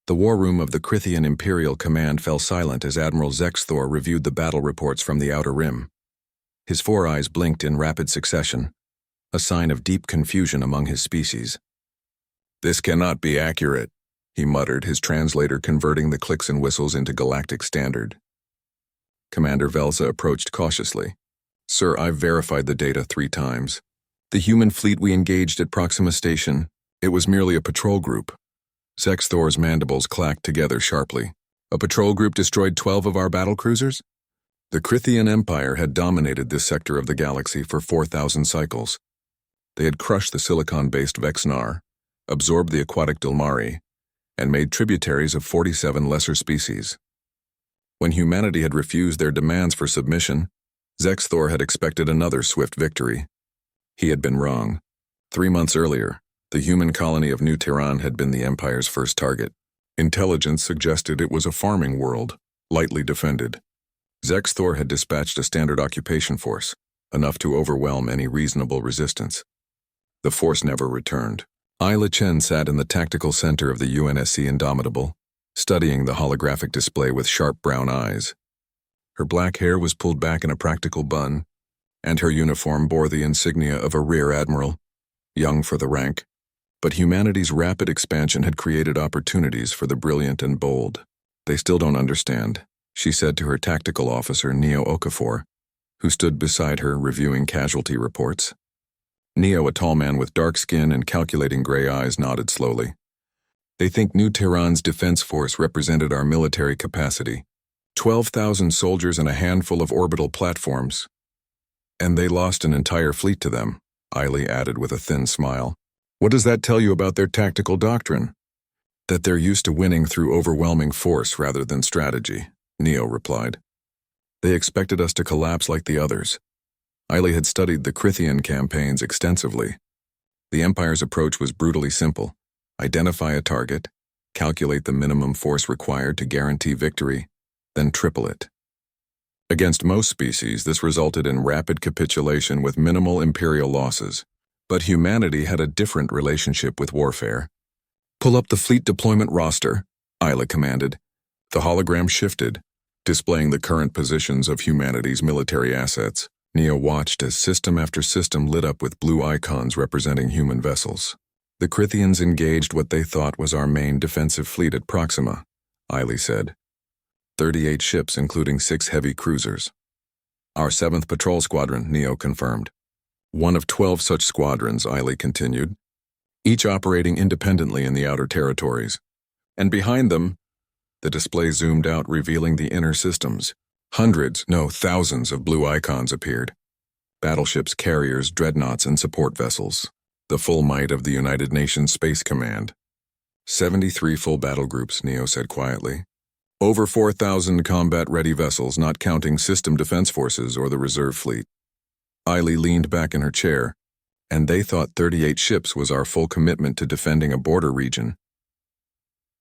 The war room of the Crithian Imperial Command fell silent as Admiral Zexthor reviewed the battle reports from the Outer Rim. His four eyes blinked in rapid succession, a sign of deep confusion among his species. "This cannot be accurate," he muttered, his translator converting the clicks and whistles into galactic standard. Commander Velza approached cautiously. "Sir, I've verified the data 3 times. The human fleet we engaged at Proxima Station, it was merely a patrol group." Zexthor's mandibles clacked together sharply. "A patrol group destroyed 12 of our battlecruisers?" The Crithian Empire had dominated this sector of the galaxy for 4,000 cycles. They had crushed the silicon-based Vexnar, absorbed the aquatic Dilmari, and made tributaries of 47 lesser species. When humanity had refused their demands for submission, Zexthor had expected another swift victory. He had been wrong. 3 months earlier, the human colony of New Tehran had been the Empire's first target. Intelligence suggested it was a farming world, lightly defended. Zexthor had dispatched a standard occupation force, enough to overwhelm any reasonable resistance. The force never returned. Isla Chen sat in the tactical center of the UNSC Indomitable, studying the holographic display with sharp brown eyes. Her black hair was pulled back in a practical bun, and her uniform bore the insignia of a rear admiral, young for the rank. But humanity's rapid expansion had created opportunities for the brilliant and bold. "They still don't understand," she said to her tactical officer, Neo Okafor, who stood beside her reviewing casualty reports. Neo, a tall man with dark skin and calculating gray eyes, nodded slowly. "They think New Tehran's defense force represented our military capacity. 12,000 soldiers and a handful of orbital platforms. And they lost an entire fleet to them," Eiley added with a thin smile. "What does that tell you about their tactical doctrine?" "That they're used to winning through overwhelming force rather than strategy," Neo replied. "They expected us to collapse like the others." Eiley had studied the Crithian campaigns extensively. The Empire's approach was brutally simple. Identify a target, calculate the minimum force required to guarantee victory, then triple it. Against most species, this resulted in rapid capitulation with minimal Imperial losses. But humanity had a different relationship with warfare. "Pull up the fleet deployment roster," Isla commanded. The hologram shifted, displaying the current positions of humanity's military assets. Neo watched as system after system lit up with blue icons representing human vessels. "The Crithians engaged what they thought was our main defensive fleet at Proxima," Eiley said. 38 ships, including 6 heavy cruisers. "Our 7th Patrol Squadron," Neo confirmed. "One of 12 such squadrons," Eiley continued, "each operating independently in the outer territories. And behind them," the display zoomed out, revealing the inner systems. Hundreds, no, thousands of blue icons appeared. Battleships, carriers, dreadnoughts, and support vessels. The full might of the United Nations Space Command. 73 full battle groups, Neo said quietly. Over 4,000 combat-ready vessels, not counting system defense forces or the reserve fleet. Eiley leaned back in her chair, and they thought 38 ships was our full commitment to defending a border region.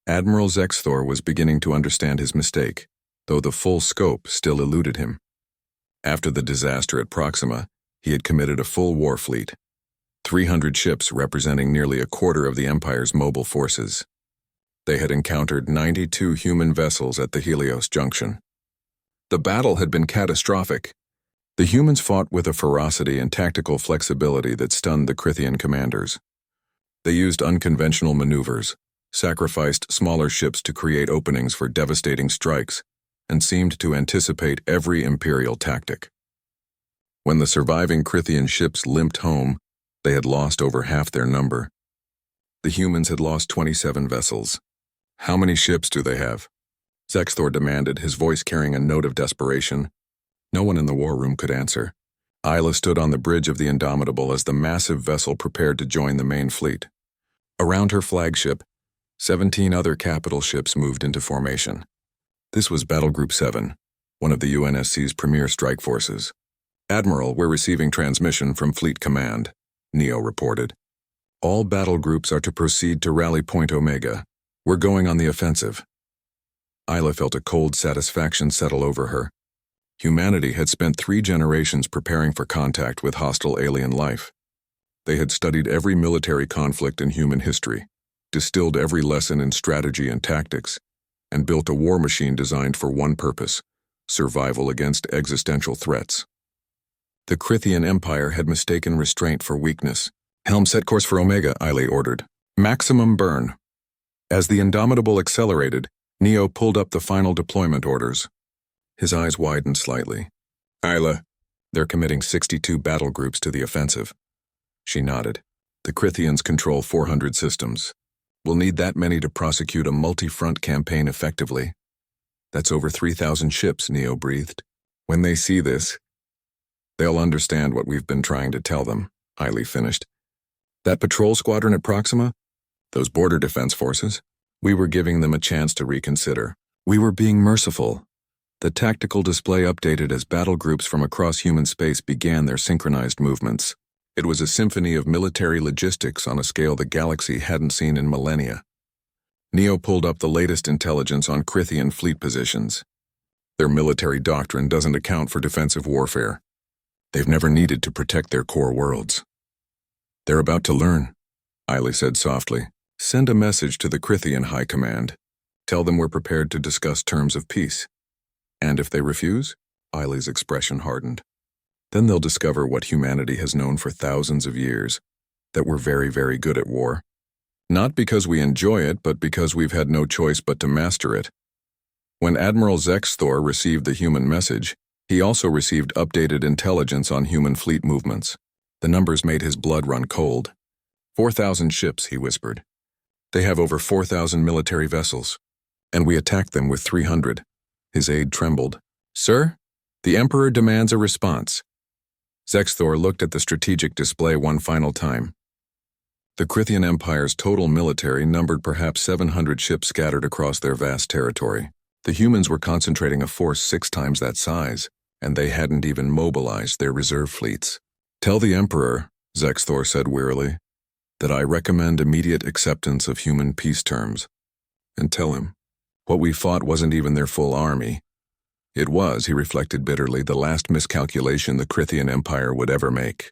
Admiral Zexthor was beginning to understand his mistake, though the full scope still eluded him. After the disaster at Proxima, he had committed a full war fleet. 300 ships representing nearly a quarter of the Empire's mobile forces. They had encountered 92 human vessels at the Helios Junction. The battle had been catastrophic. The humans fought with a ferocity and tactical flexibility that stunned the Crithian commanders. They used unconventional maneuvers, sacrificed smaller ships to create openings for devastating strikes, and seemed to anticipate every Imperial tactic. When the surviving Crithian ships limped home, they had lost over half their number. The humans had lost 27 vessels. "How many ships do they have?" Zexthor demanded, his voice carrying a note of desperation. No one in the war room could answer. Isla stood on the bridge of the Indomitable as the massive vessel prepared to join the main fleet. Around her flagship, 17 other capital ships moved into formation. This was Battle Group 7, one of the UNSC's premier strike forces. "Admiral, we're receiving transmission from Fleet Command," Neo reported. "All battle groups are to proceed to Rally Point Omega. We're going on the offensive." Isla felt a cold satisfaction settle over her. Humanity had spent 3 generations preparing for contact with hostile alien life. They had studied every military conflict in human history, distilled every lesson in strategy and tactics, and built a war machine designed for one purpose: survival against existential threats. The Crithian Empire had mistaken restraint for weakness. "Helm set course for Omega," Eiley ordered. "Maximum burn." As the Indomitable accelerated, Neo pulled up the final deployment orders. His eyes widened slightly. "Isla, they're committing 62 battle groups to the offensive." She nodded. "The Crithians control 400 systems. We'll need that many to prosecute a multi-front campaign effectively." "That's over 3,000 ships," Neo breathed. "When they see this, they'll understand what we've been trying to tell them," Eiley finished. "That patrol squadron at Proxima? Those border defense forces? We were giving them a chance to reconsider. We were being merciful." The tactical display updated as battle groups from across human space began their synchronized movements. It was a symphony of military logistics on a scale the galaxy hadn't seen in millennia. Neo pulled up the latest intelligence on Crithian fleet positions. Their military doctrine doesn't account for defensive warfare. They've never needed to protect their core worlds. "They're about to learn," Eiley said softly. "Send a message to the Crithian High Command. Tell them we're prepared to discuss terms of peace. And if they refuse?" Eiley's expression hardened. "Then they'll discover what humanity has known for thousands of years, that we're very, very good at war. Not because we enjoy it, but because we've had no choice but to master it." When Admiral Zexthor received the human message, he also received updated intelligence on human fleet movements. The numbers made his blood run cold. 4,000 ships, he whispered. "They have over 4,000 military vessels, and we attacked them with 300. His aide trembled. "Sir, the Emperor demands a response." Zexthor looked at the strategic display one final time. The Crithian Empire's total military numbered perhaps 700 ships scattered across their vast territory. The humans were concentrating a force 6 times that size, and they hadn't even mobilized their reserve fleets. "Tell the Emperor," Zexthor said wearily, "that I recommend immediate acceptance of human peace terms. And tell him, what we fought wasn't even their full army. It was," he reflected bitterly, "the last miscalculation the Crithian Empire would ever make."